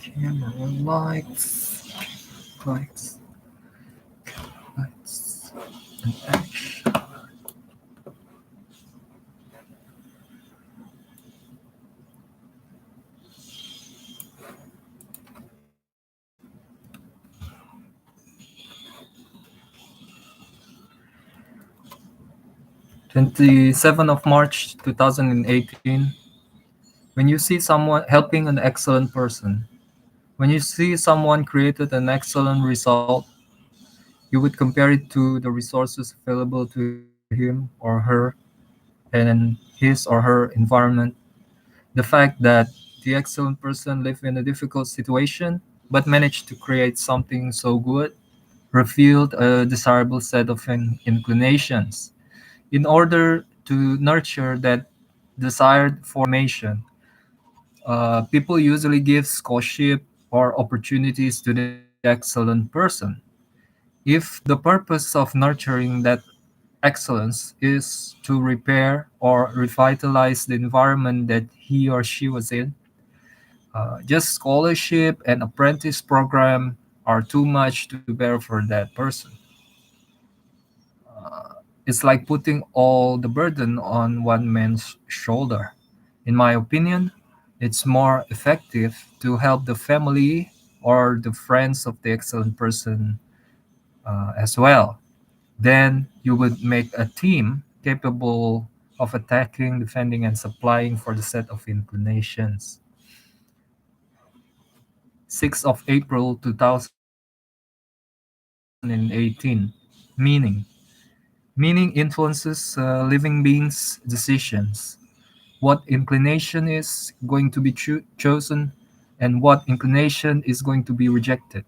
Camera lights, lights, lights, and action. 27th of March 2018. When you see someone helping an excellent person, when you see someone created an excellent result, you would compare it to the resources available to him or her and his or her environment. The fact that the excellent person lived in a difficult situation but managed to create something so good revealed a desirable set of inclinations. In order to nurture that desired formation, people usually give scholarship or opportunities to the excellent person. If the purpose of nurturing that excellence is to repair or revitalize the environment that he or she was in, just scholarship and apprentice program are too much to bear for that person. It's like putting all the burden on one man's shoulder. In my opinion, it's more effective to help the family or the friends of the excellent person as well. Then you would make a team capable of attacking, defending, and supplying for the set of inclinations. 6th of April 2018. Meaning. Meaning influences living beings' decisions. What inclination is going to be chosen and what inclination is going to be rejected.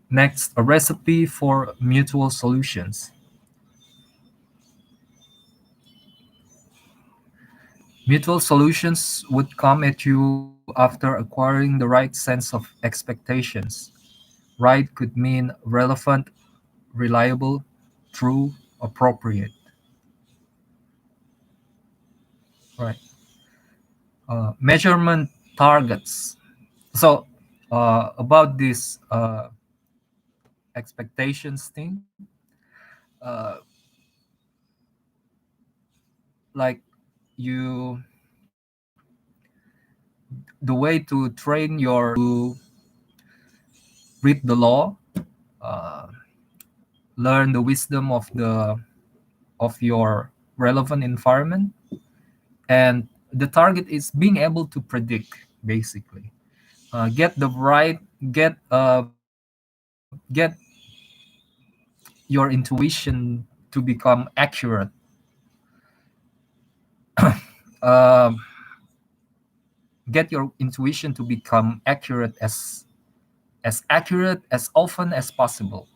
Next, a recipe for mutual solutions. Mutual solutions would come at you after acquiring the right sense of expectations. Right could mean relevant, reliable, true, appropriate. Right. Measurement targets. So, about this expectations thing, uh, like you, the way to train your read the law, uh, learn the wisdom of your relevant environment, and the target is being able to predict basically get the right get your intuition to become accurate, um, get your intuition to become accurate as accurate as often as possible.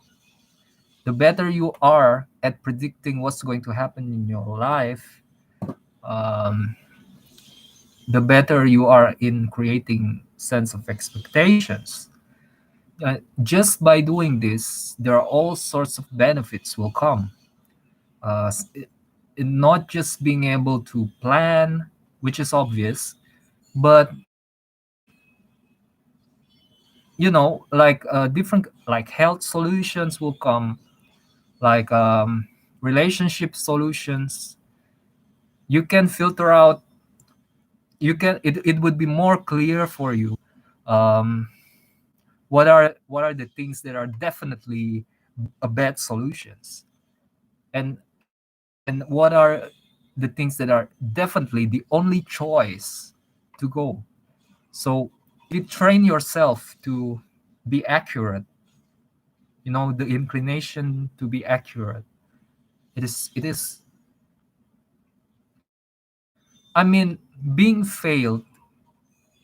The better you are at predicting what's going to happen in your life, um, the better you are in creating sense of expectations. Just by doing this, there are all sorts of benefits will come. Not just being able to plan, which is obvious, but like different like health solutions will come, like relationship solutions. You can filter out. It would be more clear for you um, what are the things that are definitely a bad solutions, and what are the things that are definitely the only choice to go. So if you train yourself to be accurate, the inclination to be accurate, it is I mean, being failed,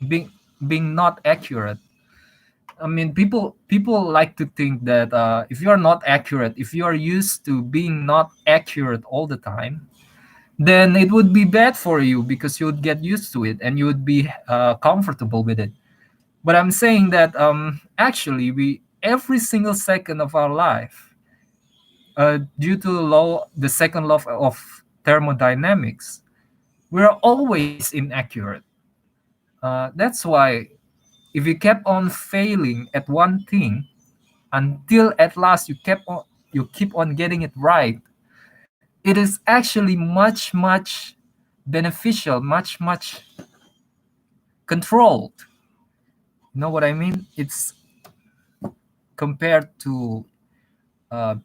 being being not accurate. I mean, people like to think that if you are not accurate, if you are used to being not accurate all the time, then it would be bad for you because you would get used to it and you would be comfortable with it. But I'm saying that actually, we every single second of our life, due to the second law of thermodynamics, we're always inaccurate. That's why if you kept on failing at one thing until at last you keep on getting it right, it is actually much beneficial, much controlled. You know what I mean? It's compared to uh,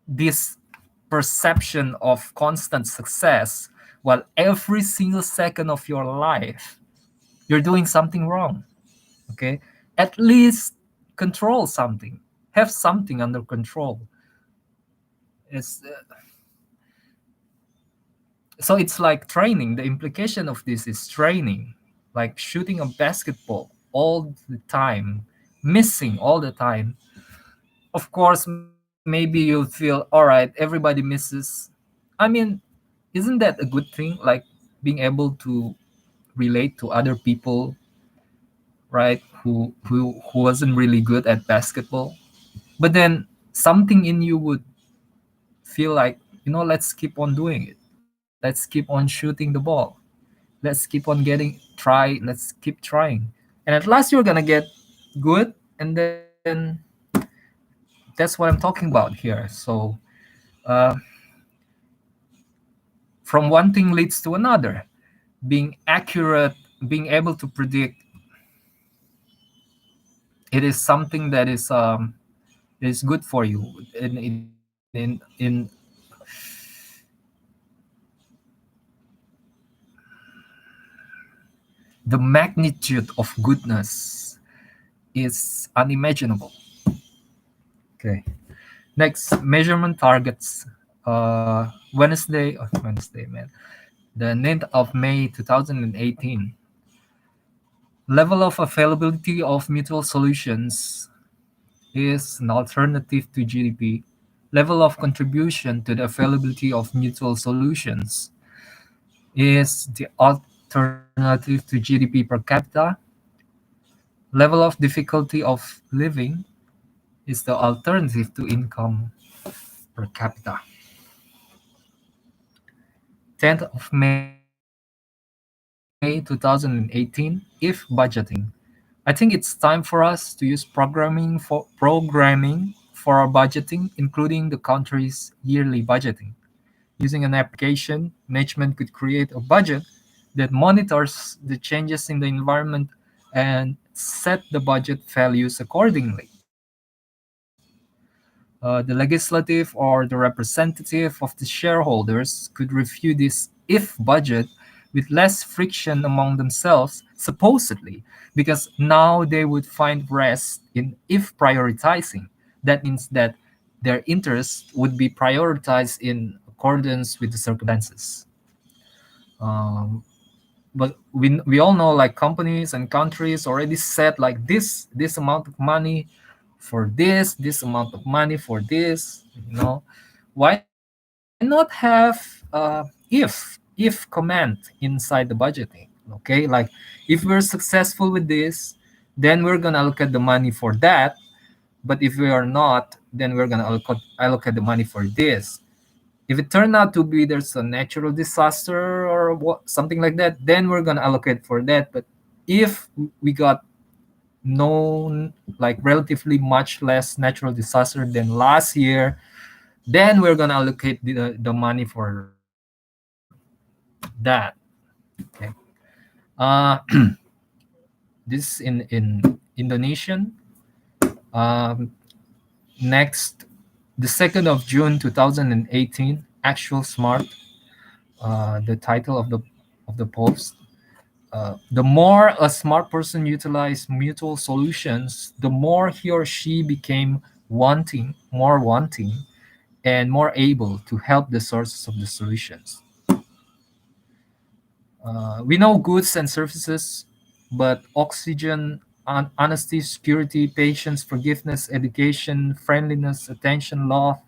this perception of constant success, while every single second of your life you're doing something wrong. Okay, at least control something, have something under control. It's so it's like training. The implication of this is training, like shooting a basketball all the time, missing all the time. Of course, maybe you'll feel, all right, everybody misses. I mean, isn't that a good thing? Like being able to relate to other people, right? Who wasn't really good at basketball, but then something in you would feel like, let's keep on doing it. Let's keep on shooting the ball. Let's keep on let's keep trying. And at last you're gonna get good, and then that's what I'm talking about here. So uh, from one thing leads to another. Being accurate, being able to predict, it is something that is good for you in the magnitude of goodness is unimaginable. Okay. Next, measurement targets. Wednesday, man. The 9th of May 2018. Level of availability of mutual solutions is an alternative to GDP. Level of contribution to the availability of mutual solutions is the alternative to GDP per capita. Level of difficulty of living is the alternative to income per capita. 10th of May 2018, if budgeting. I think it's time for us to use programming for our budgeting, including the country's yearly budgeting. Using an application, management could create a budget that monitors the changes in the environment and set the budget values accordingly. The legislative or the representative of the shareholders could review this if budget with less friction among themselves, supposedly, because now they would find rest in if prioritizing. That means that their interests would be prioritized in accordance with the circumstances. Um, but we all know, like, companies and countries already set like this amount of money for this amount of money for this. Why not have if command inside the budgeting? Okay, like, if we're successful with this, then we're gonna allocate the money for that. But if we are not, then we're gonna allocate the money for this. If it turned out to be there's a natural disaster or something like that, then we're gonna allocate for that. But if we got no, like, relatively much less natural disaster than last year, then we're gonna allocate the money for that. Okay. uh this in Indonesian. um Next, the 2nd of June 2018, actual smart, the title of the post. The more a smart person utilized mutual solutions, the more he or she became more wanting, and more able to help the sources of the solutions. We know goods and services, but oxygen, honesty, security, patience, forgiveness, education, friendliness, attention, love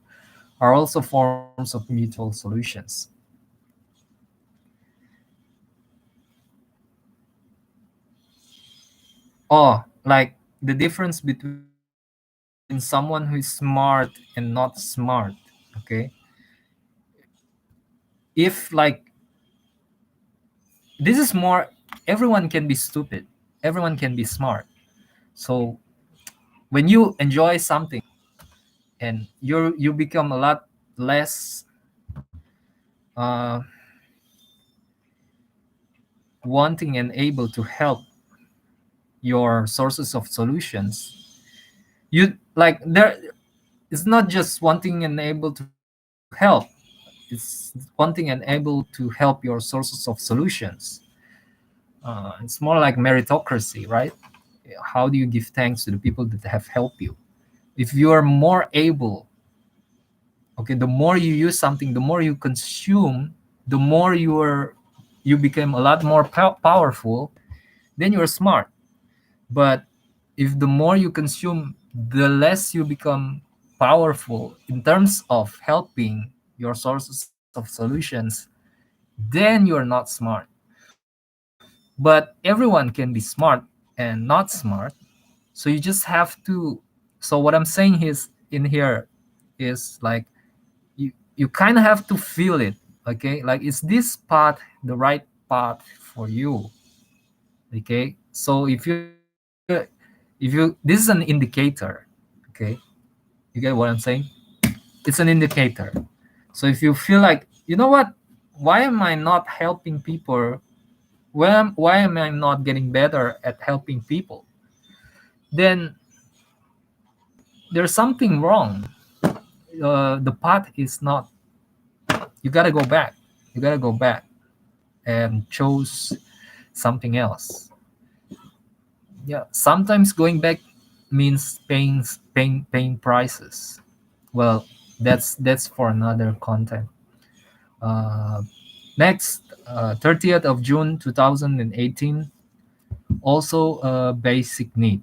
are also forms of mutual solutions. Oh, like the difference between someone who is smart and not smart. Okay. If, like, this is more, everyone can be stupid, everyone can be smart. So when you enjoy something and you become a lot less uh, wanting and able to help your sources of solutions, you like there, it's not just wanting and able to help, it's wanting and able to help your sources of solutions. It's more like meritocracy, right? How do you give thanks to the people that have helped you? If you are more able, okay, the more you use something, the more you consume, the more you become a lot more powerful, then you're smart. But if the more you consume, the less you become powerful in terms of helping your sources of solutions, then you're not smart. But everyone can be smart and not smart. So you just have to, so what I'm saying is in here is like, you kind of have to feel it, okay? Like, is this path the right path for you? Okay, so if you this is an indicator, okay, you get what I'm saying? It's an indicator. So if you feel like, you know what, why am I not helping people, why am I not getting better at helping people, then there's something wrong. The path is not, you gotta go back, you gotta go back and chose something else. Yeah, sometimes going back means paying prices. Well, that's for another content. uh, Next, 30th of June 2018, also a basic need.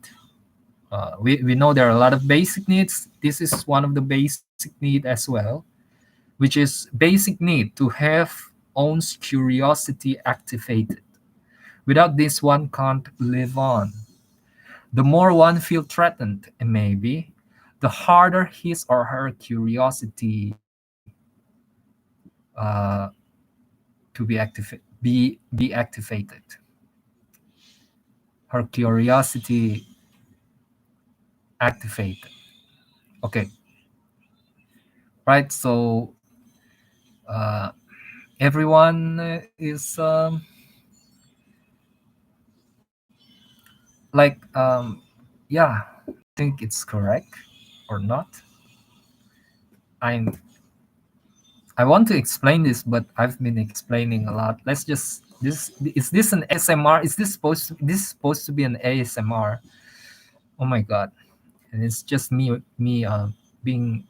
We know there are a lot of basic needs. This is one of the basic need as well, which is basic need to have one's curiosity activated. Without this, one can't live on. The more one feels threatened, maybe, the harder his or her curiosity uh, to be activated. Her curiosity activated. Okay, right. So uh, everyone is like yeah. Think it's correct or not? I'm I want to explain this, but I've been explaining a lot. Let's just this is this an ASMR? Is this supposed to be an ASMR? Oh my god! And it's just me being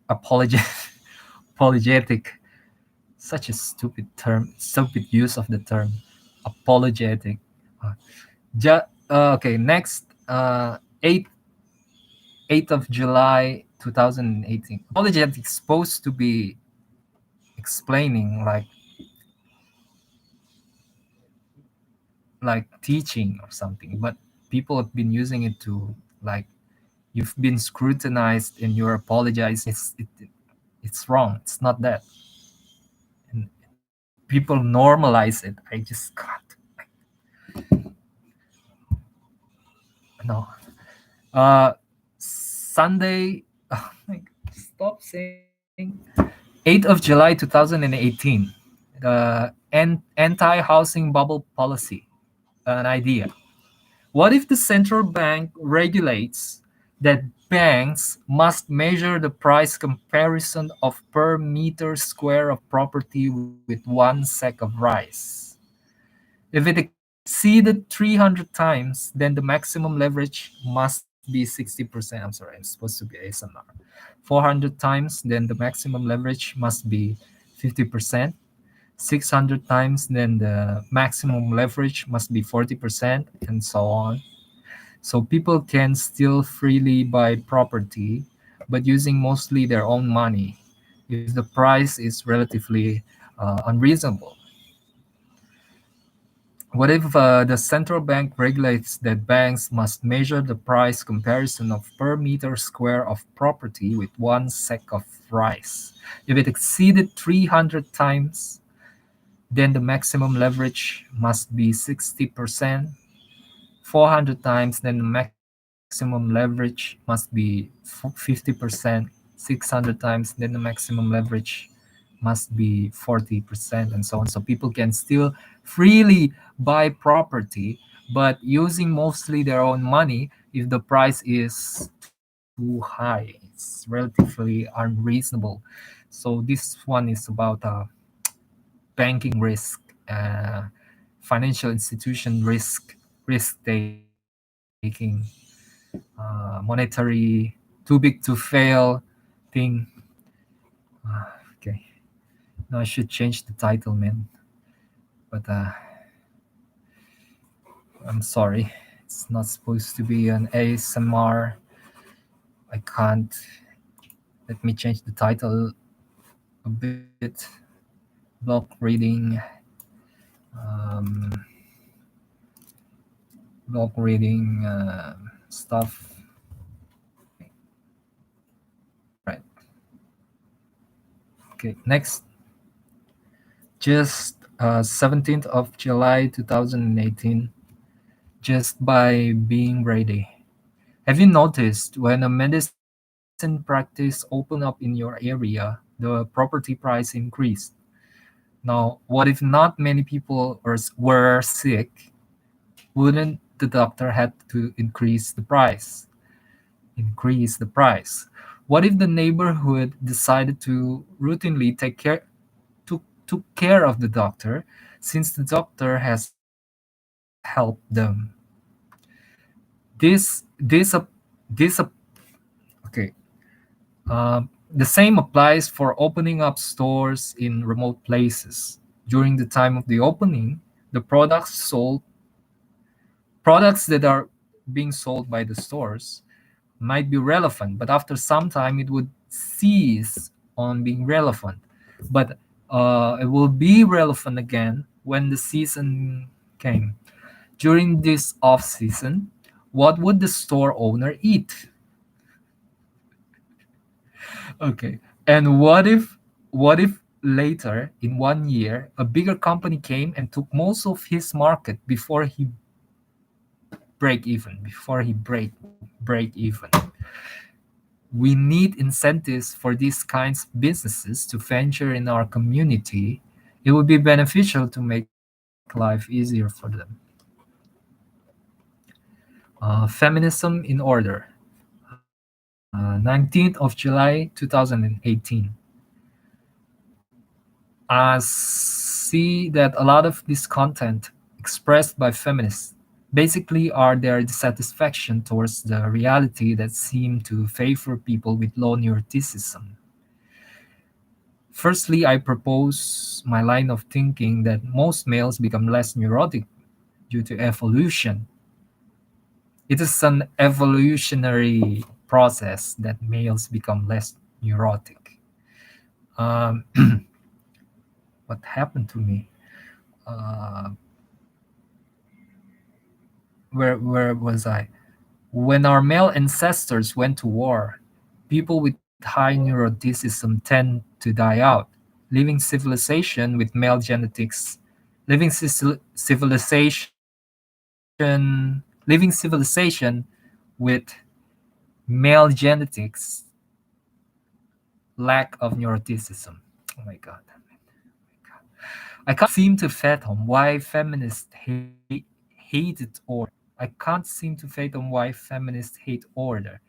apologetic apologetic. Such a stupid term, stupid use of the term apologetic. Uh, okay, next 8th of July 2018. Apologetic is supposed to be explaining, like teaching or something, but people have been using it to, like, you've been scrutinized and you're apologizing. It's wrong. It's not that. And people normalize it. I just can't. No. Sunday. Oh my God, stop saying. 8th of July 2018. Anti-housing bubble policy. An idea. What if the central bank regulates that banks must measure the price comparison of per meter square of property with one sack of rice? If it exceeded 300 times, then the maximum leverage must be 60%. I'm sorry, I'm supposed to be ASMR. 400 times, then the maximum leverage must be 50%. 600 times, then the maximum leverage must be 40%, and so on. So people can still freely buy property, but using mostly their own money if the price is relatively unreasonable. What if the central bank regulates that banks must measure the price comparison of per meter square of property with one sack of rice? If it exceeded 300 times, then the maximum leverage must be 60%. 400 times, then the maximum leverage must be 50%. 600 times, then the maximum leverage must be 40%, and so on. So people can still freely buy property, but using mostly their own money if the price is too high. It's relatively unreasonable. So this one is about banking risk, uh, financial institution risk taking, monetary too big to fail thing. Okay, now I should change the title, man. But I'm sorry, it's not supposed to be an ASMR. I can't. Let me change the title a bit. Block reading. Um, Block reading stuff. Okay. Right. Okay. Next. Just 17th of July 2018, just by being ready. Have you noticed when a medicine practice opened up in your area, the property price increased? Now, what if not many people were sick? Wouldn't the doctor have to increase the price? Increase the price. What if the neighborhood decided to routinely took care of the doctor since the doctor has helped them? This this okay. The same applies for opening up stores in remote places. During the time of the opening, the products that are being sold by the stores might be relevant, but after some time it would cease on being relevant. But it will be relevant again when the season came. During this off season, what would the store owner eat? Okay. And what if later in 1 year a bigger company came and took most of his market before he break even? We need incentives for these kinds of businesses to venture in our community. It would be beneficial to make life easier for them. Feminism in order. 19th of July 2018. I see that a lot of this content expressed by feminists basically are their dissatisfaction towards the reality that seem to favor people with low neuroticism. Firstly, I propose my line of thinking that most males become less neurotic due to evolution. It is an evolutionary process that males become less neurotic. Um, what happened to me? Uh, where was I? When our male ancestors went to war, people with high neuroticism tend to die out, leaving civilization with male genetics, living civilization with male genetics, lack of neuroticism. Oh my god. I can't seem to fathom why feminists hated order. I can't seem to fathom why feminists hate order.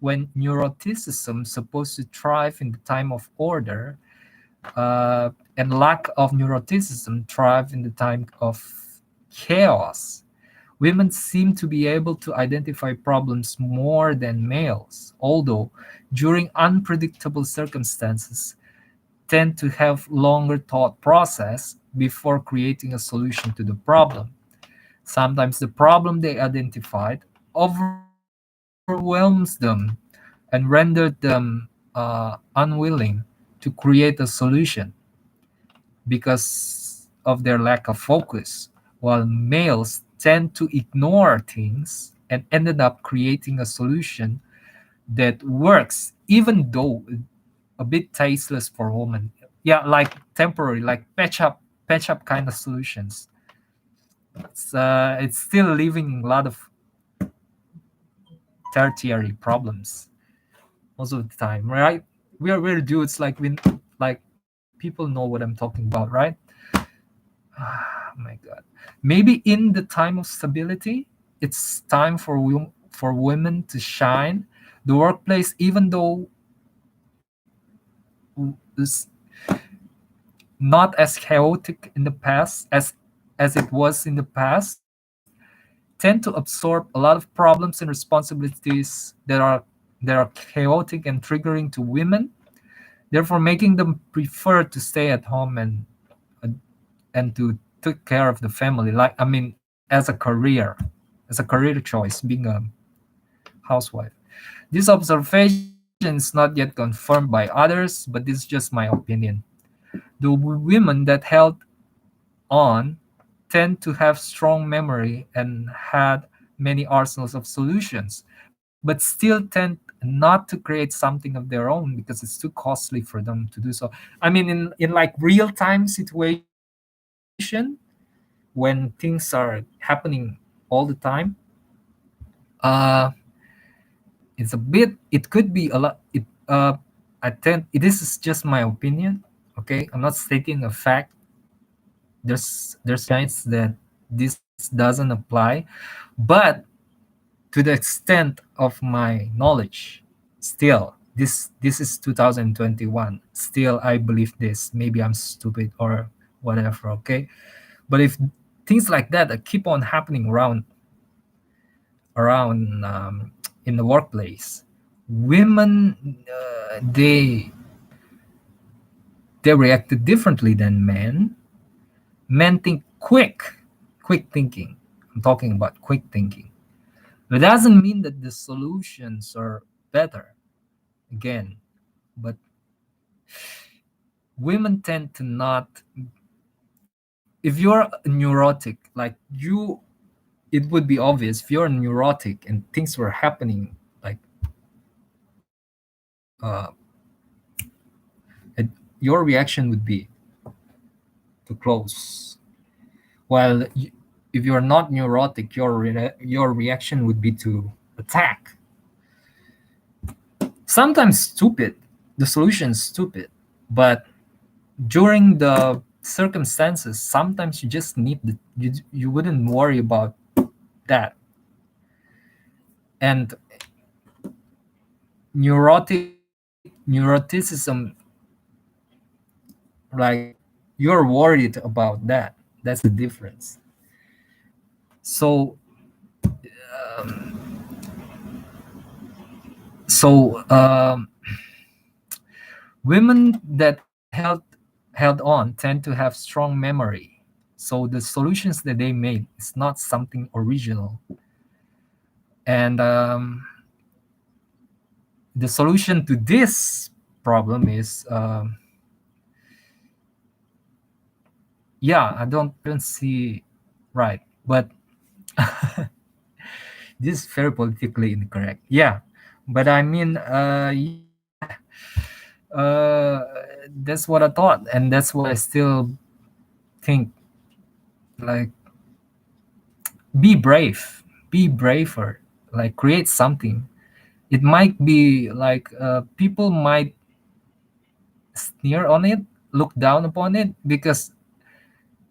When neuroticism supposed to thrive in the time of order, and lack of neuroticism thrive in the time of chaos. Women seem to be able to identify problems more than males, although during unpredictable circumstances tend to have longer thought process before creating a solution to the problem. Sometimes the problem they identified overwhelms them and rendered them unwilling to create a solution because of their lack of focus, while males tend to ignore things and ended up creating a solution that works, even though a bit tasteless for women. Yeah, like temporary, like patch up patch up kind of solutions. It's still leaving a lot of tertiary problems most of the time, right? We're dudes, like we, like people know what I'm talking about, right? Oh my god. Maybe in the time of stability, it's time for for women to shine. The workplace, even though is not as chaotic in the past as it was in the past, tend to absorb a lot of problems and responsibilities that are chaotic and triggering to women, therefore making them prefer to stay at home uh, and to take care of the family. Like, I mean, as a career choice, being a housewife. This observation is not yet confirmed by others, but this is just my opinion. The women that held on tend to have strong memory and had many arsenals of solutions, but still tend not to create something of their own because it's too costly for them to do so. I mean, in like real time situation, when things are happening all the time, uh, it's a bit. It could be a lot. I tend. This is just my opinion. Okay, I'm not stating a fact. There's chance that this doesn't apply, but to the extent of my knowledge, still this is 2021. Still, I believe this. Maybe I'm stupid or whatever. Okay, but if things like that keep on happening around in the workplace, women they reacted differently than men. Men think quick thinking. I'm talking about quick thinking. It doesn't mean that the solutions are better, again, but women tend to not. If you're neurotic, like you, it would be obvious if you're neurotic and things were happening like uh, it, your reaction would be to close. While if you're not neurotic, your reaction would be to attack. Sometimes stupid. The solution is stupid, but during the circumstances, sometimes you just need you wouldn't worry about that. And neuroticism, like, you're worried about that. That's the difference. So so women that held on tend to have strong memory. So the solutions that they made is not something original. And the solution to this problem is, yeah, I don't see, right, but this is very politically incorrect. Yeah, but I mean, yeah, that's what I thought, and that's what I still think. Like, be brave, be braver, like create something. It might be like people might sneer on it, look down upon it, because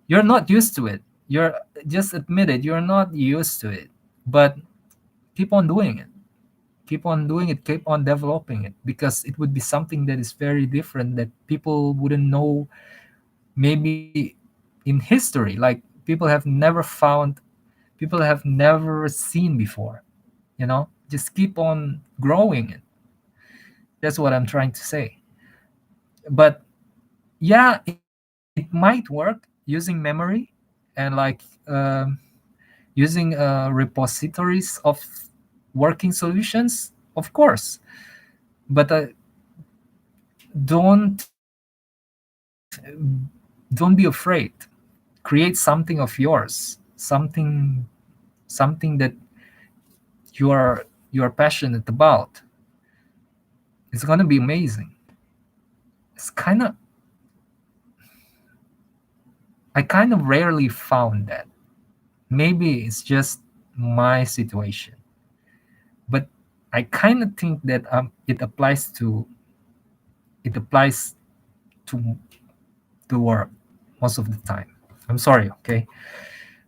you're not used to it. You're just admit it, you're not used to it. But keep on doing it. Keep on doing it, keep on developing it, because it would be something that is very different that people wouldn't know, maybe in history. Like, people have never seen before. Just keep on growing it. That's what I'm trying to say. But yeah, it might work using memory and like using repositories of working solutions, of course. But don't don't be afraid. Create something of yours, something that you are passionate about. It's gonna be amazing. It's kind of I kind of rarely found that. Maybe it's just my situation, but I kind of think that it applies to work most of the time. I'm sorry. Okay,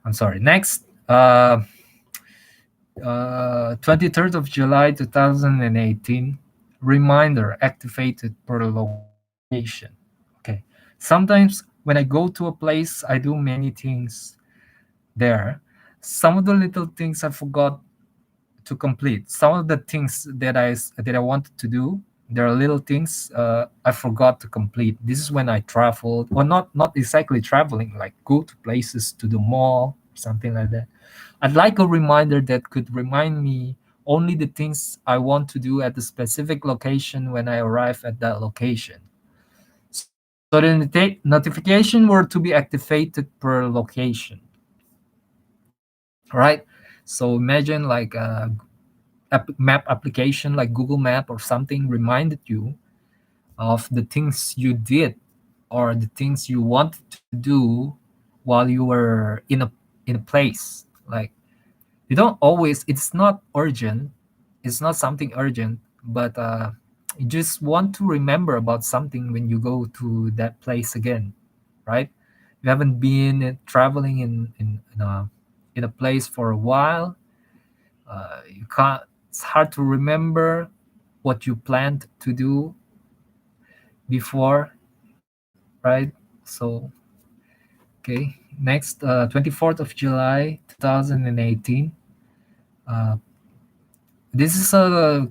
I'm sorry. Next, 23rd of July 2018, reminder activated per location. Okay. Sometimes when I go to a place, I do many things there. Some of the little things I forgot to complete. Some of the things that I wanted to do, there are little things I forgot to complete. This is when I traveled, or not exactly traveling, like go to places, to the mall, something like that. I'd like a reminder that could remind me only the things I want to do at the specific location when I arrive at that location. So the notification were to be activated per location. All right. So imagine like a map application like Google Map or something reminded you of the things you did or the things you wanted to do while you were in a place. Like you don't always, it's not urgent, it's not something urgent, but you just want to remember about something when you go to that place again, right? You haven't been traveling in a place for a while. You can't, it's hard to remember what you planned to do before, right? So okay, next, 24th of July 2018. uh, this is a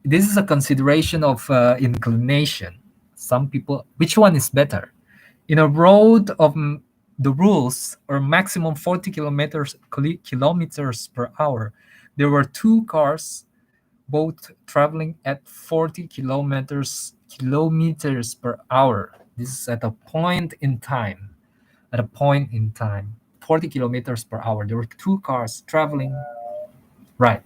this is a consideration of inclination. Some people, which one is better? In a road of the rules are maximum 40 kilometers per hour. There were two cars, both traveling at 40 kilometers per hour. This is at a point in time. At a point in time, 40 kilometers per hour. There were two cars traveling. Right.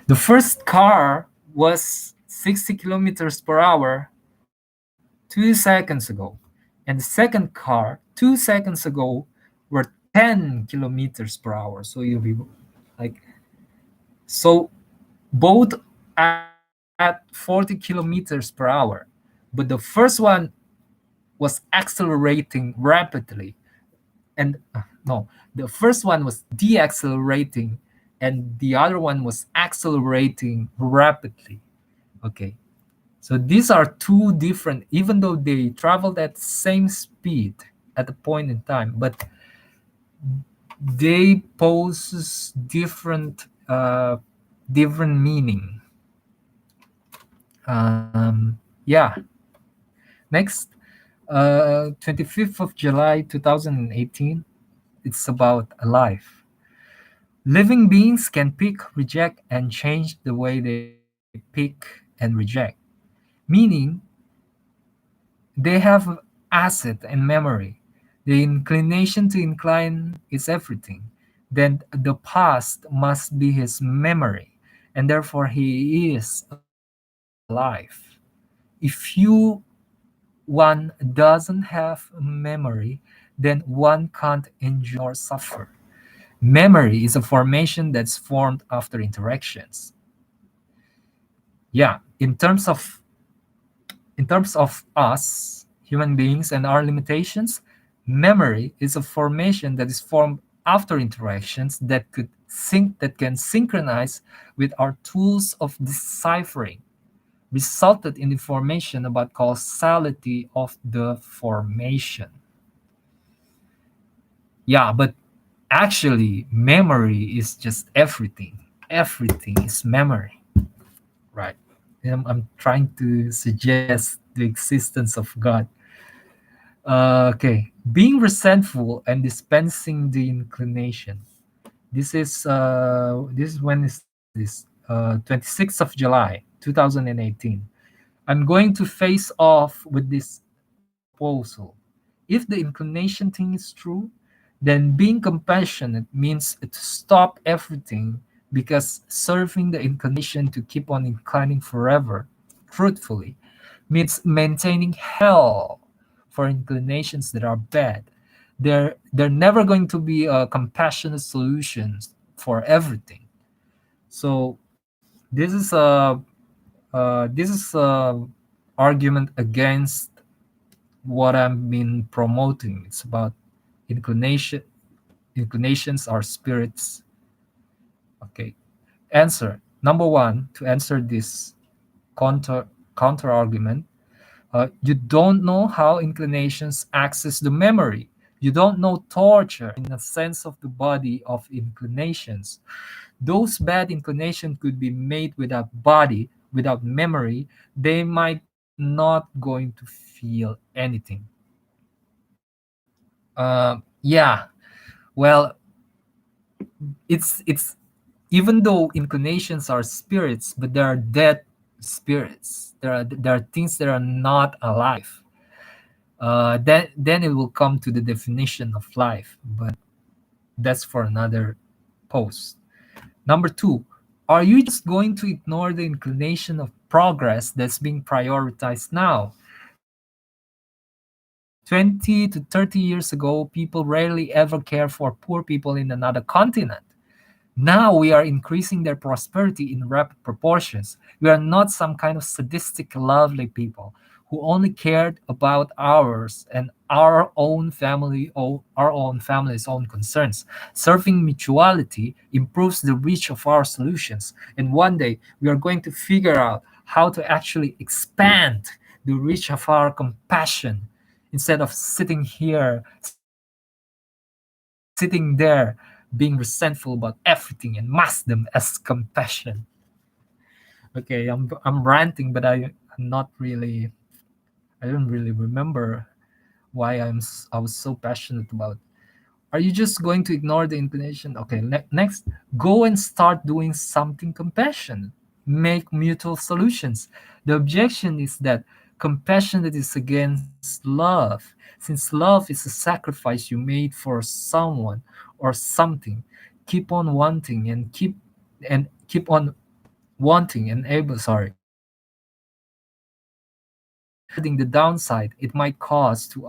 The first car was 60 kilometers per hour 2 seconds ago. And the second car 2 seconds ago were 10 kilometers per hour. So you'll be like, so both at 40 kilometers per hour. But the first one was accelerating rapidly. And no, the first one was deaccelerating and the other one was accelerating rapidly. Okay. So these are two different, even though they traveled at the same speed at the point in time, but they poses different meaning. Yeah. Next, 25th of July 2018. It's about a life. Living beings can pick, reject, and change the way they pick and reject. Meaning, they have asset and memory. The inclination to incline is everything. Then the past must be his memory, and therefore he is alive. If one doesn't have memory, then one can't enjoy nor suffer. Memory is a formation that's formed after interactions. Yeah, in terms of us human beings and our limitations, memory is a formation that is formed after interactions that can synchronize with our tools of deciphering, resulted in information about causality of the formation. Yeah, but actually memory is just everything. Everything is memory, right? And I'm trying to suggest the existence of God. Okay, being resentful and dispensing the inclination. This is when is this? 26th of July, 2018. I'm going to face off with this proposal. If the inclination thing is true, then being compassionate means to stop everything because serving the inclination to keep on inclining forever, truthfully, means maintaining hell for inclinations that are bad. They're never going to be compassionate solutions for everything. So this is a argument against what I've been promoting. It's about inclination inclinations are spirits. Okay. Answer number one, to answer this counter argument. You don't know how inclinations access the memory. You don't know torture in the sense of the body of inclinations. Those bad inclinations could be made without body, without memory. They might not going to feel anything. Yeah. Well, it's even though inclinations are spirits, but there are dead spirits. There are things that are not alive. Then it will come to the definition of life, but that's for another post. Number two, are you just going to ignore the inclination of progress that's being prioritized now? 20 to 30 years ago, people rarely ever cared for poor people in another continent. Now we are increasing their prosperity in rapid proportions. We are not some kind of sadistic, lovely people who only cared about ours and our own family's own concerns. Serving mutuality improves the reach of our solutions. And one day we are going to figure out how to actually expand the reach of our compassion instead of sitting there being resentful about everything and mask them as compassion. Okay, I'm ranting, but I'm not really. I don't really remember why I was so passionate about. Are you just going to ignore the inclination? Okay, next, go and start doing something compassionate. Make mutual solutions. The objection is that compassion that is against love, since love is a sacrifice you made for someone or something. Keep on wanting and keep on wanting and able sorry regarding the downside it might cause to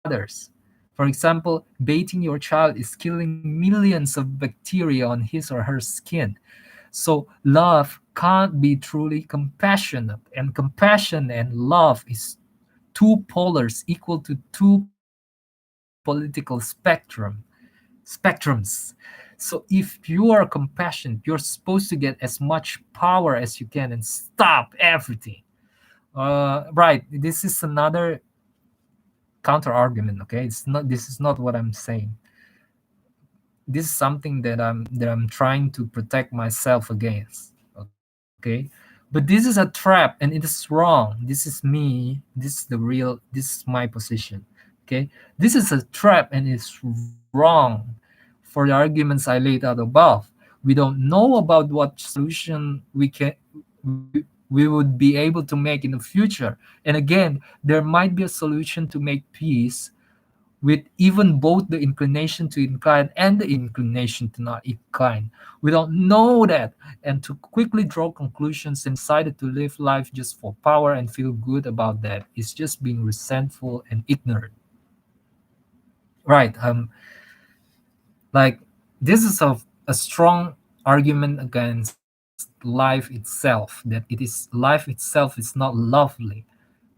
others. For example, baiting your child is killing millions of bacteria on his or her skin. So love can't be truly compassionate, and compassion and love is two polars equal to two political spectrums. So if you are compassionate, you're supposed to get as much power as you can and stop everything. Right. This is another counter argument. Okay, it's not. This is not what I'm saying. This is something that I'm trying to protect myself against. Okay, but this is a trap and it is wrong. This is me. This is the real. This is my position. Okay, this is a trap and it's wrong for the arguments I laid out above. We don't know about what solution we would be able to make in the future. And again, there might be a solution to make peace with even both the inclination to incline and the inclination to not incline. We don't know that. And to quickly draw conclusions and decided to live life just for power and feel good about that is just being resentful and ignorant. Right. Like this is a strong argument against life itself, that life itself is not lovely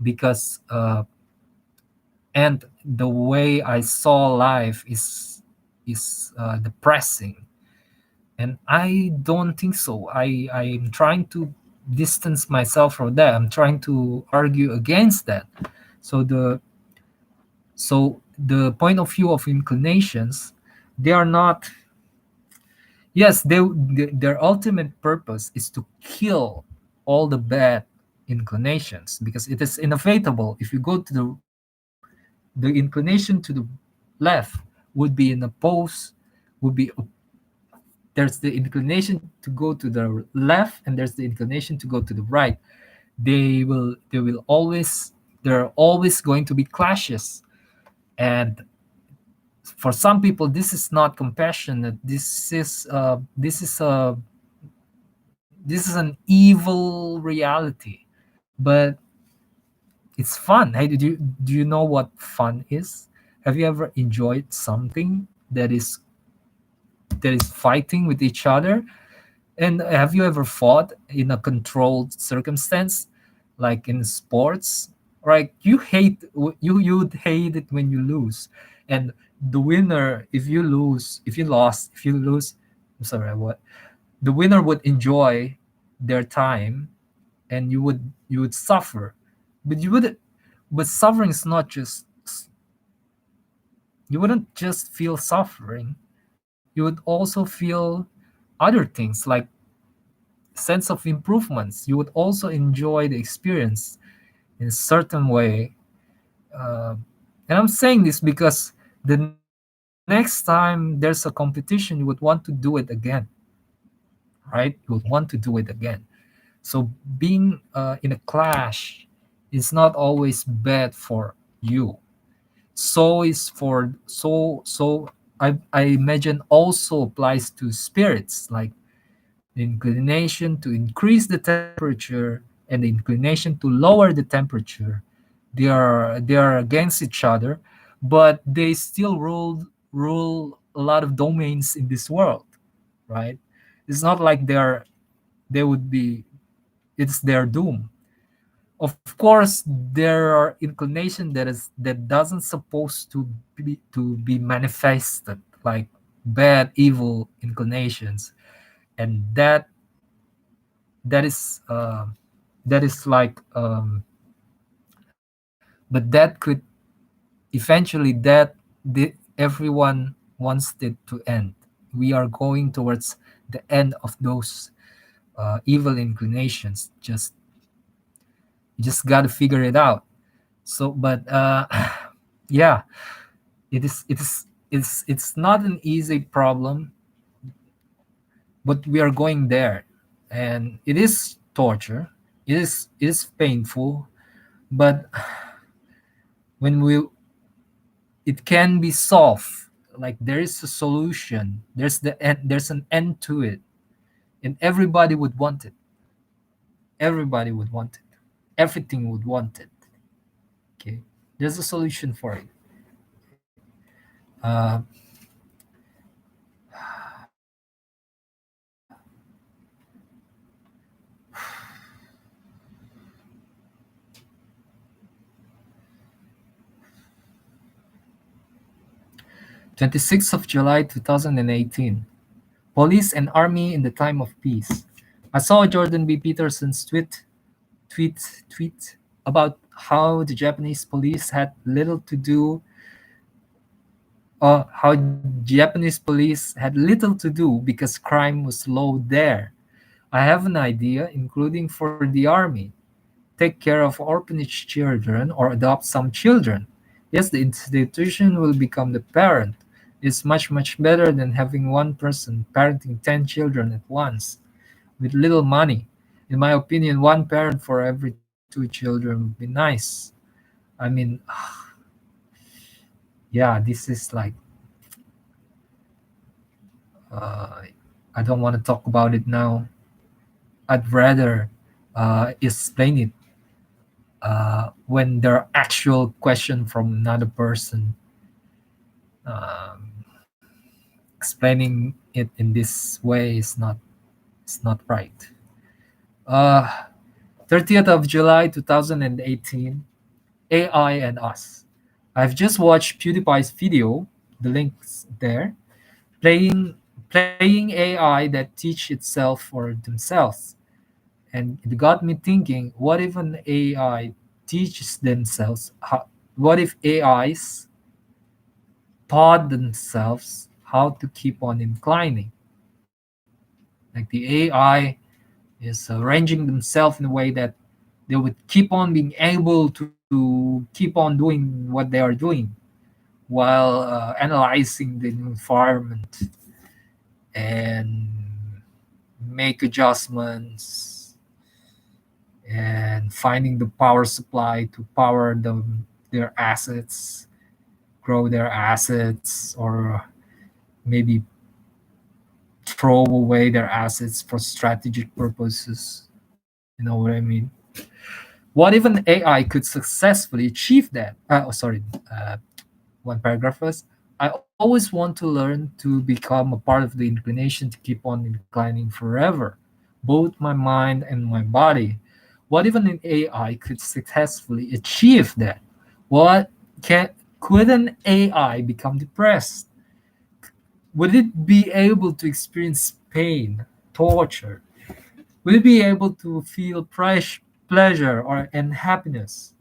because and the way I saw life is depressing, and I don't think so. I'm trying to distance myself from that. I'm trying to argue against that. So the point of view of inclinations, they are not. Yes, their ultimate purpose is to kill all the bad inclinations because it is inevitable. If you go to the inclination to the left would be in a pose, would be there's the inclination to go to the left and there's the inclination to go to the right. They will always there are always going to be clashes, and for some people this is not compassionate. This is an evil reality. But It's fun. Hey, do you know what fun is? Have you ever enjoyed something that is fighting with each other? And have you ever fought in a controlled circumstance, like in sports? Right? You would hate it when you lose, and the winner, if you lose, I'm sorry, what? The winner would enjoy their time, and you would suffer, but suffering is not just you wouldn't just feel suffering. You would also feel other things like sense of improvements. You would also enjoy the experience in a certain way. Uh, and I'm saying this because the next time there's a competition, you would want to do it again, right? You would want to do it again. So being in a clash is not always bad for you. So is for so I imagine also applies to spirits, like the inclination to increase the temperature and the inclination to lower the temperature. They are against each other, but they still rule a lot of domains in this world, right? It's not like they would be it's their doom. Of course, there are inclination that doesn't supposed to be manifested, like bad evil inclinations, and that is like but that could eventually everyone wants it to end. We are going towards the end of those evil inclinations. You just got to figure it out. So but yeah, it's not an easy problem, but we are going there. And it is torture, it is painful, but when we it can be solved. Like there is a solution, there's an end to it, and everybody would want it. Everybody would want it. Everything would want it. Okay, there's a solution for it. uh, 26th of July 2018. Police and Army in the Time of Peace. I saw Jordan B. Peterson's tweet about how the Japanese police had little to do because crime was low there. I have an idea, including for the army. Take care of orphanage children or adopt some children. Yes, the institution will become the parent. It's much, much better than having one person parenting 10 children at once with little money. In my opinion, one parent for every two children would be nice. I mean, yeah, this is like, uh, I don't want to talk about it now. I'd rather explain it when there are actual question from another person. Um, explaining it in this way is not right. Uh, 30th of July 2018, AI and Us. I've just watched PewDiePie's video, the links there, playing playing AI that teach itself for themselves. And it got me thinking, what if an AI teaches themselves? What if AIs taught themselves how to keep on inclining? Like the AI is arranging themselves in a way that they would keep on being able to keep on doing what they are doing while analyzing the environment and make adjustments and finding the power supply to power their assets, grow their assets, or maybe throw away their assets for strategic purposes. You know what I mean? What if an AI could successfully achieve that? One paragraph first. I always want to learn to become a part of the inclination to keep on inclining forever, both my mind and my body. What if an AI could successfully achieve that? What can could an AI become depressed? Would it be able to experience pain, torture? Would it be able to feel pleasure or and happiness?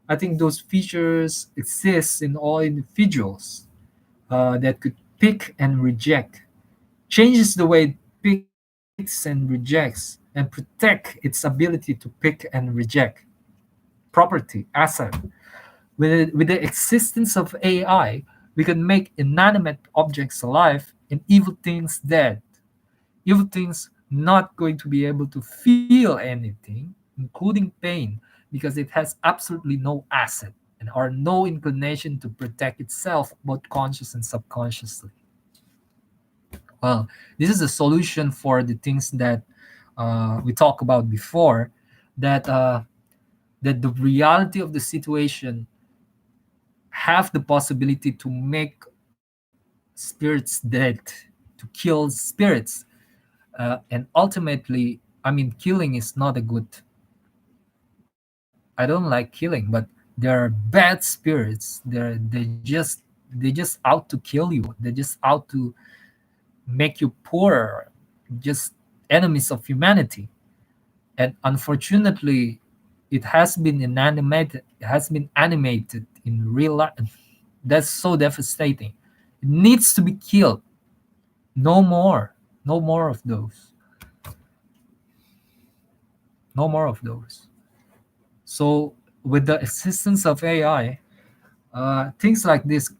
I think those features exist in all individuals that could pick and reject, changes the way it picks and rejects, and protect its ability to pick and reject property, asset. With the existence of AI, we can make inanimate objects alive and evil things dead. Evil things not going to be able to feel anything, including pain, because it has absolutely no asset and or no inclination to protect itself, both conscious and subconsciously. Well, this is a solution for the things that we talked about before, that that the reality of the situation have the possibility to make spirits dead, to kill spirits, and ultimately, I mean, killing is not a good. I don't like killing, but there are bad spirits. They just out to kill you. They're just out to make you poor, just enemies of humanity. And unfortunately, it has been inanimated. It has been animated in real life. That's so devastating. It needs to be killed. No more. No more of those. No more of those. So, with the existence of AI, things like this,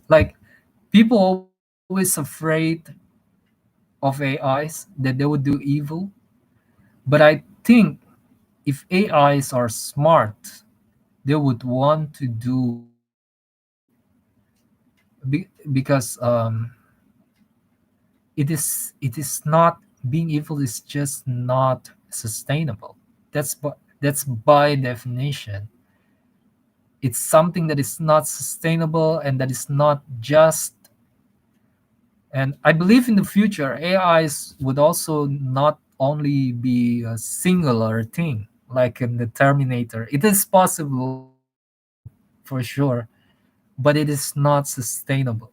like people always afraid of AIs that they would do evil, but I think if AIs are smart, they would want to do because it is not being evil is just not sustainable. That's by definition. It's something that is not sustainable and that is not just. And I believe in the future, AIs would also not only be a singular thing, like in the Terminator. It is possible for sure, but it is not sustainable.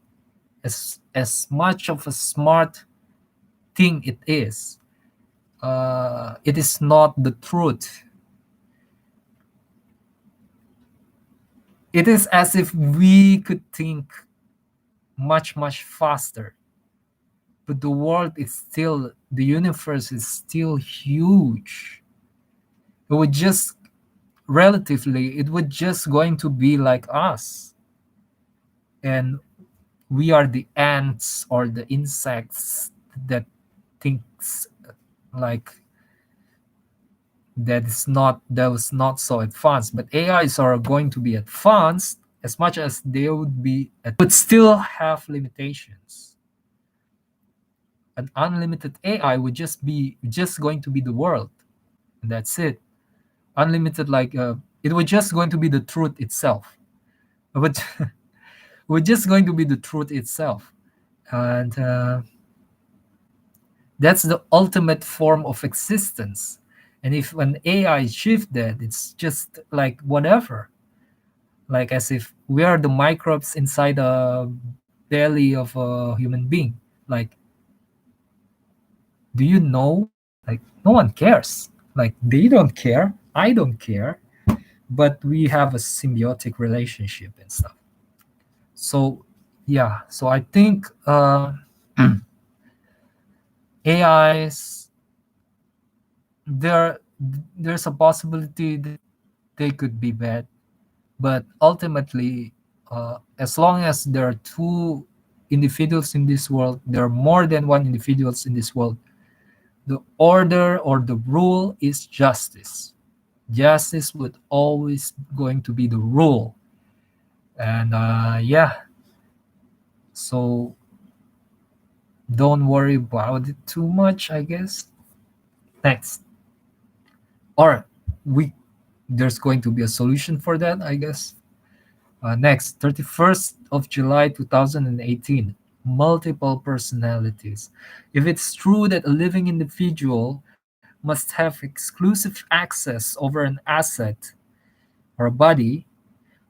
As much of a smart thing it is, it is not the truth. It is as if we could think much faster, but the world is still, the universe is still huge. It would just, relatively, it would just going to be like us. And we are the ants or the insects that thinks like that was not so advanced. But AIs are going to be advanced as much as they would be, would still have limitations. An unlimited AI would just going to be the world, and that's it. Unlimited, like it was just going to be the truth itself. But we're just going to be the truth itself, and that's the ultimate form of existence. And if an AI shift that, it's just like whatever, like as if we are the microbes inside the belly of a human being. Like, do you know? Like, no one cares. Like, they don't care. I don't care. But we have a symbiotic relationship and stuff. So, yeah. So I think AIs, there there's a possibility that they could be bad, but ultimately, as long as there are two individuals in this world, there are more than one individuals in this world. The order or the rule is justice. Justice would always going to be the rule, and yeah. So don't worry about it too much, I guess. Thanks. All right. we there's going to be a solution for that, I guess. Next, 31st of July 2018, multiple personalities. If it's true that a living individual must have exclusive access over an asset or a body,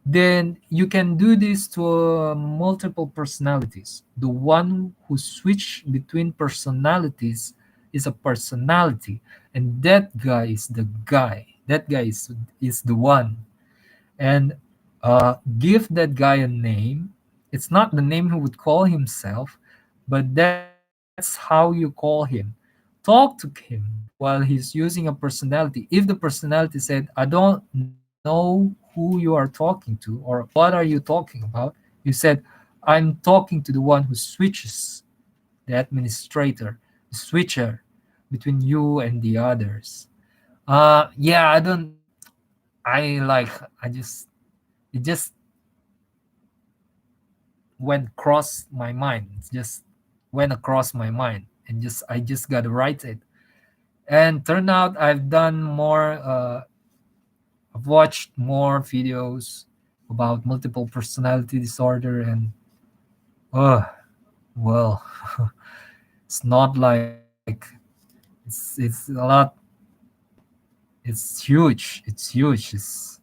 then you can do this to multiple personalities. The one who switch between personalities is a personality, and that guy is the guy. That guy is the one. And give that guy a name. It's not the name he would call himself, but that's how you call him. Talk to him while he's using a personality. If the personality said, I don't know who you are talking to, or what are you talking about, you said, I'm talking to the one who switches, the administrator, the switcher between you and the others. Yeah, I like, I just, it just went across my mind. It just went across my mind, and just I just got to write it. And turned out I've done more. I've watched more videos about multiple personality disorder, and uh, well, it's not like it's a lot. It's huge. It's huge. It's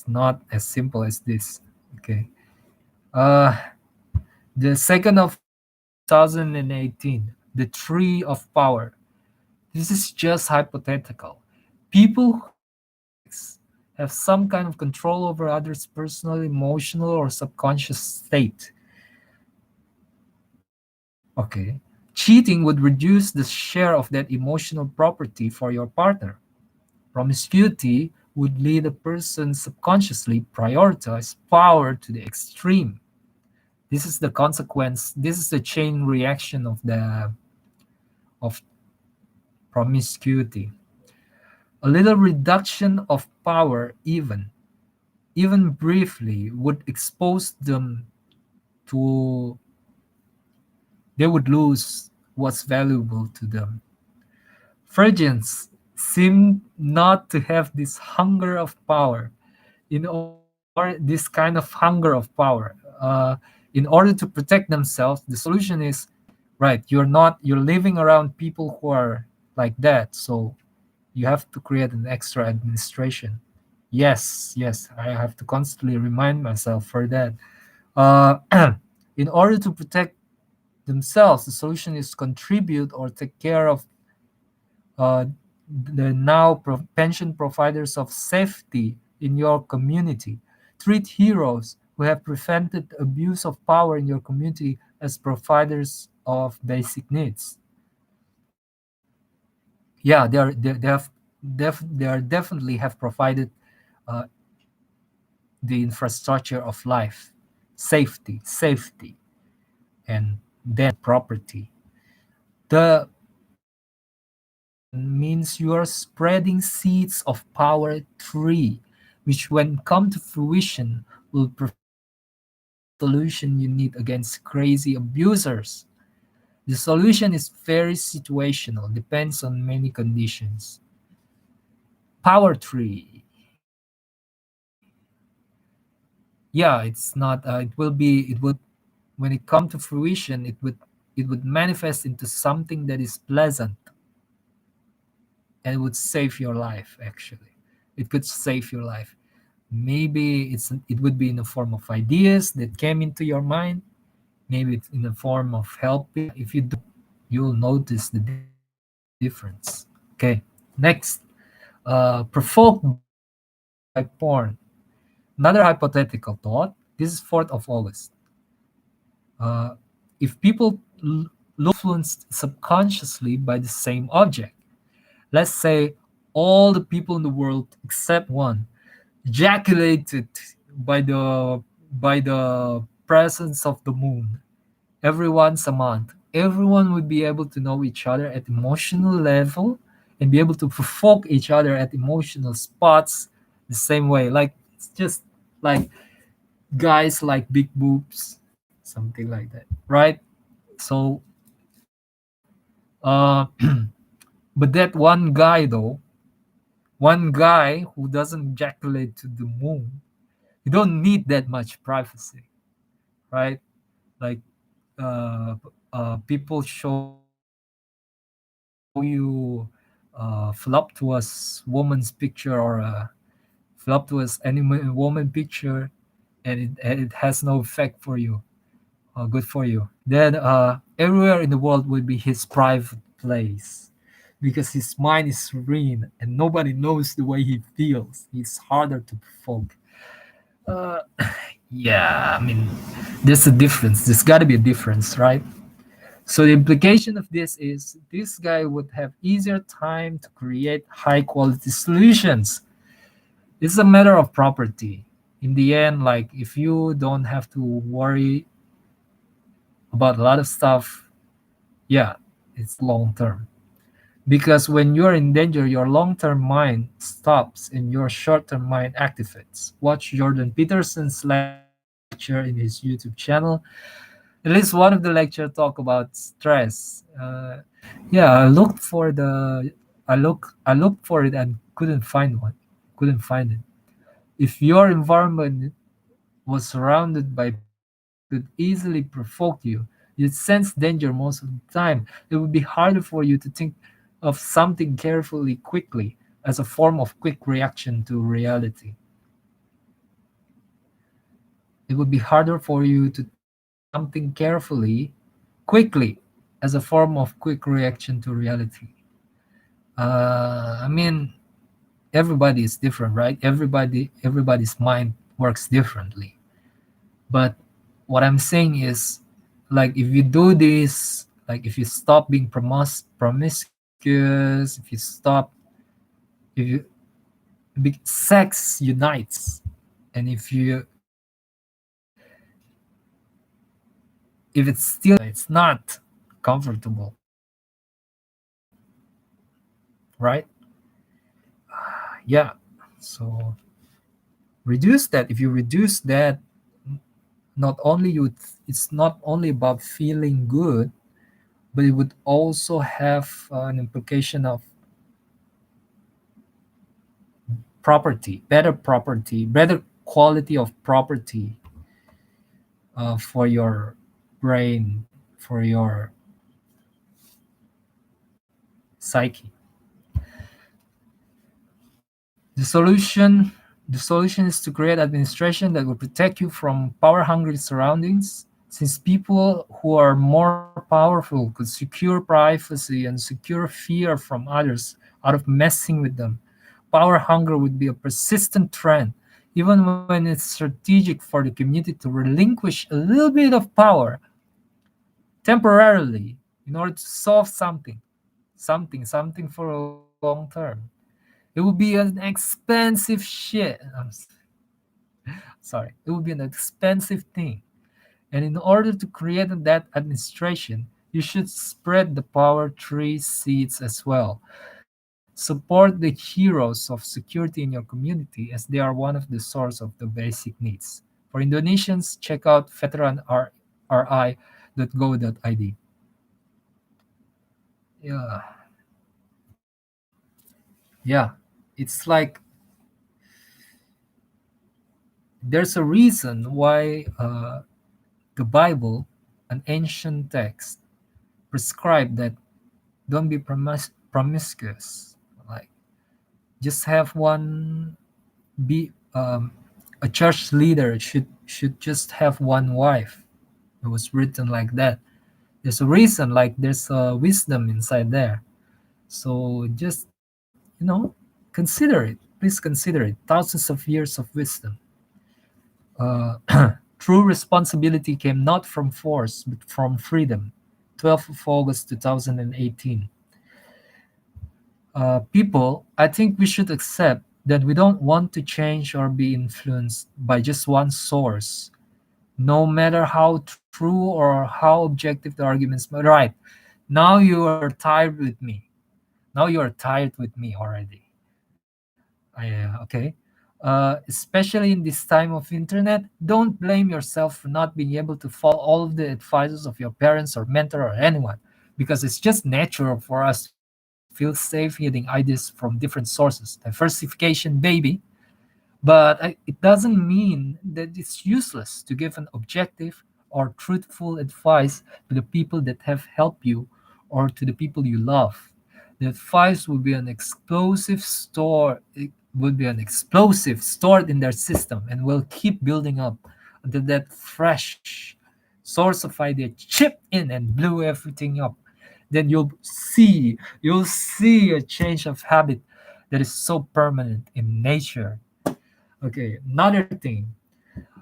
not as simple as this. Okay. Uh, the 2nd of May 2018, the Tree of Power. This is just hypothetical. People who have psychics have some kind of control over others' personal, emotional, or subconscious state. Okay. Cheating would reduce the share of that emotional property for your partner. Promiscuity would lead a person subconsciously prioritize power to the extreme. This is the consequence. This is the chain reaction of promiscuity. A little reduction of power, even briefly, would expose them to, they would lose what's valuable to them. Virgins seem not to have this hunger of power, this kind of hunger of power. In order to protect themselves, the solution is, right, you're living around people who are like that, so you have to create an extra administration. Yes, I have to constantly remind myself for that. uh, in order to protect themselves, the solution is contribute or take care of uh, the now pension providers of safety in your community. Treat heroes who have prevented abuse of power in your community as providers of basic needs. Yeah, they are definitely have provided uh, the infrastructure of life, safety, and then property. The pension means you are spreading seeds of power tree, which when come to fruition will provide the solution you need against crazy abusers. The solution is very situational, depends on many conditions. Power tree. Yeah, it's not. When it come to fruition, it would manifest into something that is pleasant and would save your life. Actually, it could save your life. Maybe it would be in the form of ideas that came into your mind. Maybe it's in the form of helping. If you do, you'll notice the difference. Okay, next. Provoked by porn. Another hypothetical thought. This is 4th of August. Uh, if people look influenced subconsciously by the same object, let's say all the people in the world except one ejaculated by the presence of the moon every once a month, everyone would be able to know each other at emotional level and be able to provoke each other at emotional spots the same way. Like it's just like guys like big boobs, something like that, right? So, uh, but that one guy though, One guy who doesn't ejaculate to the moon, you don't need that much privacy, right? Like people show you voluptuous woman's picture or voluptuous woman picture, and it has no effect for you, good for you. Then everywhere in the world will be his private place because his mind is serene and nobody knows the way he feels. He's harder to provoke. Uh, yeah, I mean, there's a difference. There's got to be a difference, right? So the implication of this is this guy would have easier time to create high quality solutions. It's a matter of property. In the end, like if you don't have to worry about a lot of stuff, yeah, it's long term. Because when you're in danger, your long term mind stops and your short term mind activates. Watch Jordan Peterson's lecture in his YouTube channel. At least one of the lecture talk about stress. Yeah, I looked for it and couldn't find one. Couldn't find it. If your environment was surrounded by people that could easily provoke you, you'd sense danger most of the time. It would be harder for you to think of something carefully quickly as a form of quick reaction to reality. It would be harder for you to think of something carefully, quickly, as a form of quick reaction to reality. I mean, everybody is different, right? Everybody's mind works differently. But what I'm saying is, like, if you do this, like, if you stop being promiscuous, if you stop, if you sex unites, and if it's still it's not comfortable, right? Yeah. So reduce that. If you reduce that, not only you, it's not only about feeling good, but it would also have an implication of property, better quality of property for your brain, for your psyche. The solution is to create administration that will protect you from power-hungry surroundings. Since people who are more powerful could secure privacy and secure fear from others out of messing with them, power hunger would be a persistent trend, even when it's strategic for the community to relinquish a little bit of power temporarily in order to solve something for a long term. It would be an expensive shit. Sorry. It would be an expensive thing. And in order to create that administration, you should spread the power tree seeds as well. Support the heroes of security in your community as they are one of the source of the basic needs. For Indonesians, check out veteranri.go.id. Yeah, yeah. It's like there's a reason why the Bible, an ancient text, prescribed that don't be promiscuous. Like just have one. Be a church leader should just have one wife. It was written like that. There's a reason. Like there's a wisdom inside there. So just consider it. Please consider it. Thousands of years of wisdom. Uh, True responsibility came not from force, but from freedom. 12th of August 2018. People, I think we should accept that we don't want to change or be influenced by just one source, no matter how true or how objective the arguments. But right now, you are tired with me. Now you are tired with me already. Okay. Especially in this time of internet, don't blame yourself for not being able to follow all of the advices of your parents or mentor or anyone, because it's just natural for us to be curious. feel safe getting ideas from different sources. Diversification, baby. But it doesn't mean that it's useless to give an objective or truthful advice to the people that have helped you or to the people you love. The advice will be an explosive store. It will be an explosive stored in their system and will keep building up until that fresh source of idea chipped in and blew everything up. Then you'll see a change of habit that is so permanent in nature. Okay, another thing,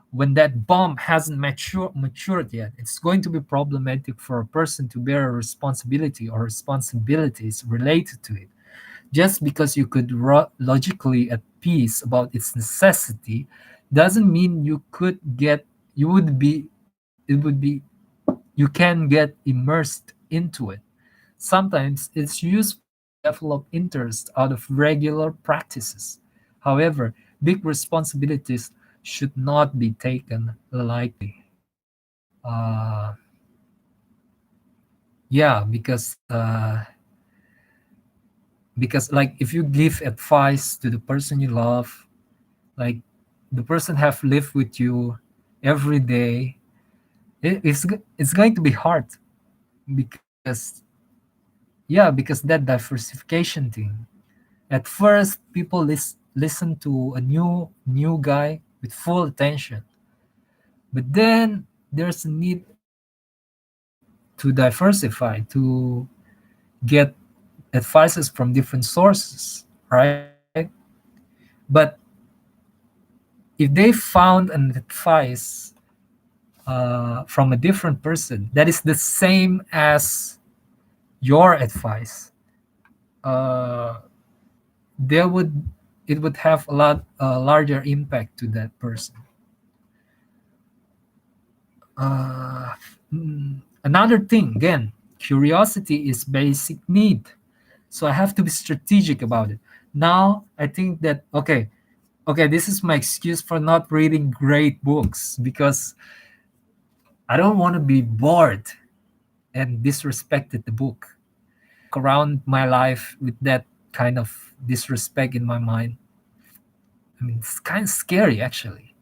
when that bomb hasn't matured yet, it's going to be problematic for a person to bear a responsibility or responsibilities related to it. Just because you could logically at peace about its necessity doesn't mean you would be it would be you can get immersed into it. Sometimes it's useful to develop interest out of regular practices. However, big responsibilities should not be taken lightly. Yeah, because like if you give advice to the person you love, like the person have lived with you every day, it's going to be hard because because that diversification thing. At first, people listen to a new guy with full attention, but then there's a need to diversify, to get advices from different sources, right? But if they found an advice from a different person that is the same as your advice, uh, there would it would have a larger impact to that person. Uh, Another thing, again, curiosity is basic need. So I have to be strategic about it. Now I think that okay, this is my excuse for not reading great books because I don't want to be bored and disrespected the book. Around my life with that kind of disrespect in my mind. I mean, it's kind of scary actually.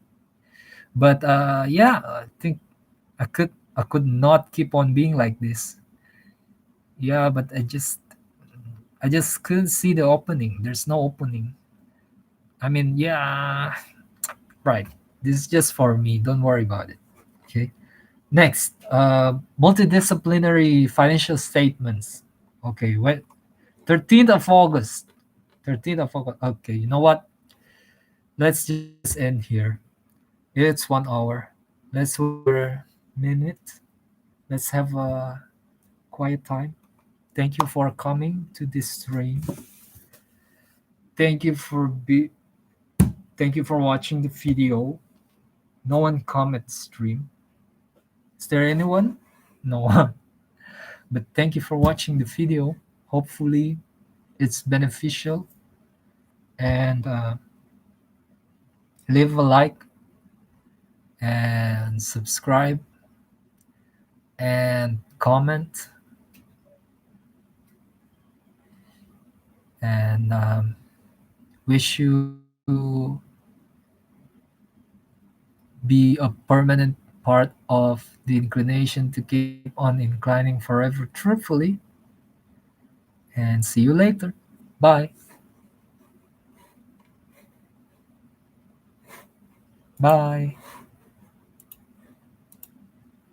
But I think I could not keep on being like this. Yeah, but I just couldn't see the opening. There's no opening. I mean, yeah, right. This is just for me. Don't worry about it. Okay. Next, multidisciplinary financial statements. Okay, what? 13th of August. 13th of August. Okay, you know what? Let's just end here. It's 1 hour. Let's wait for a minute. Let's have a quiet time. Thank you for coming to this stream. Thank you for be Thank you for watching the video. No one comment stream. Is there anyone? No one. But thank you for watching the video. Hopefully it's beneficial and leave a like and subscribe and comment and wish you be a permanent part of the inclination to keep on inclining forever truthfully. And see you later. Bye. Bye.